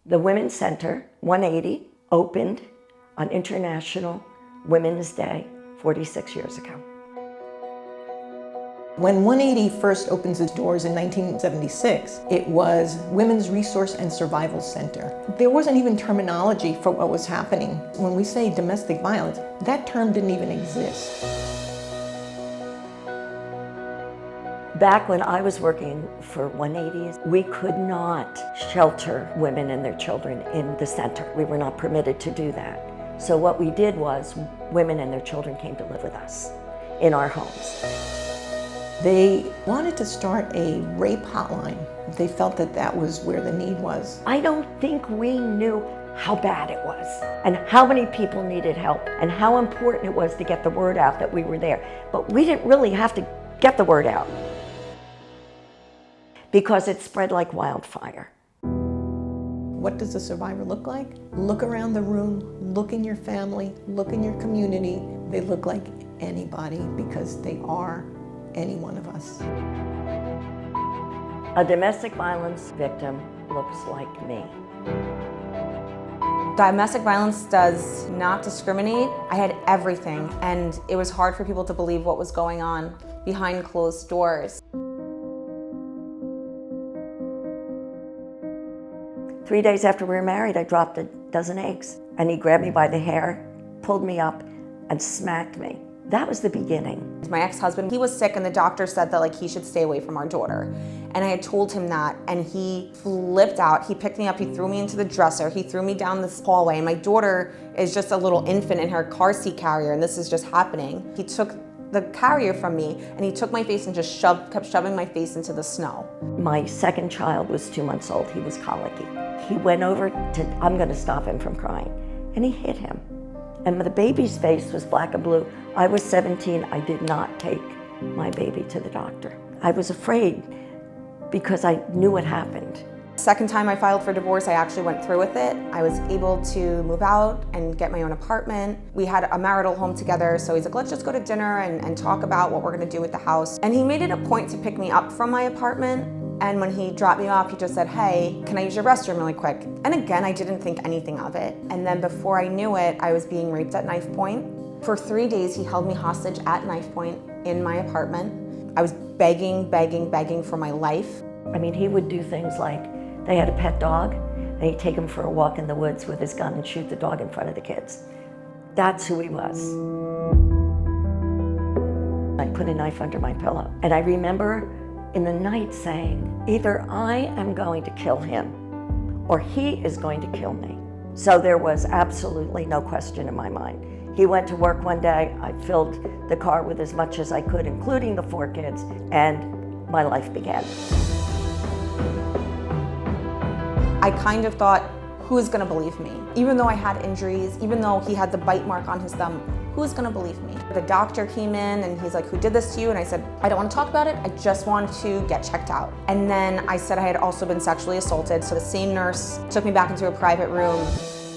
The Women's Center, 180, opened on International Women's Day 46 years ago. When 180 first opens its doors in 1976, it was Women's Resource and Survival Center. There wasn't even terminology for what was happening. When we say domestic violence, that term didn't even exist. Back when I was working for 180, we could not shelter women and their children in the center. We were not permitted to do that. So what we did was women and their children came to live with us in our homes. They wanted to start a rape hotline. They felt that that was where the need was. I don't think we knew how bad it was and how many people needed help and how important it was to get the word out that we were there. But we didn't really have to get the word out because it spread like wildfire. What does a survivor look like? Look around the room, look in your family, look in your community. They look like anybody because they are any one of us. A domestic violence victim looks like me. Domestic violence does not discriminate. I had everything, and it was hard for people to believe what was going on behind closed doors. 3 days after we were married, I dropped a dozen eggs, and he grabbed me by the hair, pulled me up, and smacked me. That was the beginning. My ex-husband, he was sick and the doctor said that he should stay away from our daughter. And I had told him that and he flipped out. He picked me up, he threw me into the dresser, he threw me down this hallway, and my daughter is just a little infant in her car seat carrier and this is just happening. He took the carrier from me and he took my face and just kept shoving my face into the snow. My second child was 2 months old. He was colicky. He went over to, I'm gonna stop him from crying, and he hit him. And the baby's face was black and blue. I was 17, I did not take my baby to the doctor. I was afraid because I knew what happened. Second time I filed for divorce, I actually went through with it. I was able to move out and get my own apartment. We had a marital home together, so he's like, let's just go to dinner and talk about what we're gonna do with the house. And he made it a point to pick me up from my apartment. And when he dropped me off, he just said, hey, can I use your restroom really quick? And again, I didn't think anything of it. And then before I knew it, I was being raped at knife point. For 3 days, he held me hostage at knife point in my apartment. I was begging for my life. I mean, he would do things like, they had a pet dog, and he'd take him for a walk in the woods with his gun and shoot the dog in front of the kids. That's who he was. I put a knife under my pillow, and I remember in the night saying, either I am going to kill him or he is going to kill me. So there was absolutely no question in my mind. He went to work one day, I filled the car with as much as I could, including the 4 kids, and my life began. I kind of thought, who's gonna believe me? Even though I had injuries, even though he had the bite mark on his thumb, who's gonna believe me? The doctor came in and he's like, who did this to you? And I said, I don't wanna talk about it, I just want to get checked out. And then I said I had also been sexually assaulted, so the same nurse took me back into a private room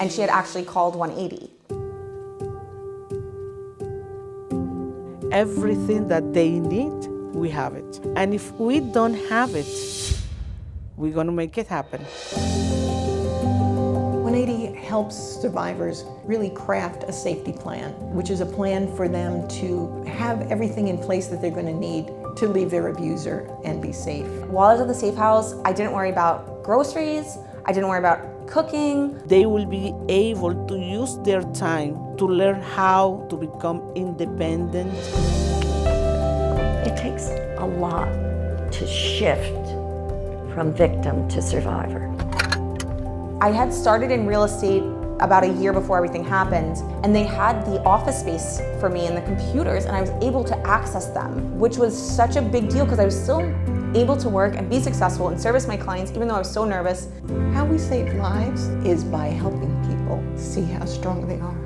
and she had actually called 180. Everything that they need, we have it. And if we don't have it, we're gonna make it happen. 180 helps survivors really craft a safety plan, which is a plan for them to have everything in place that they're going to need to leave their abuser and be safe. While I was at the safe house, I didn't worry about groceries, I didn't worry about cooking. They will be able to use their time to learn how to become independent. It takes a lot to shift from victim to survivor. I had started in real estate about a year before everything happened, and they had the office space for me and the computers, and I was able to access them, which was such a big deal because I was still able to work and be successful and service my clients, even though I was so nervous. How we save lives is by helping people see how strong they are.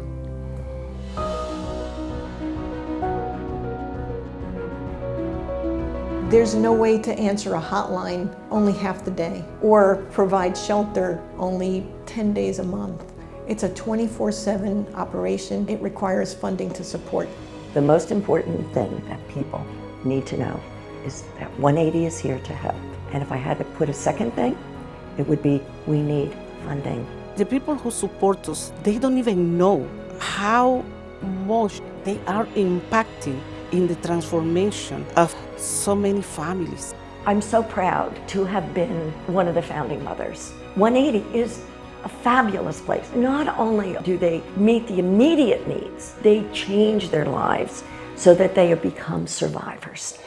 There's no way to answer a hotline only half the day or provide shelter only 10 days a month. It's a 24/7 operation. It requires funding to support. The most important thing that people need to know is that 180 is here to help. And if I had to put a second thing, it would be we need funding. The people who support us, they don't even know how much they are impacting in the transformation of so many families. I'm so proud to have been one of the founding mothers. 180 is a fabulous place. Not only do they meet the immediate needs, they change their lives so that they have become survivors.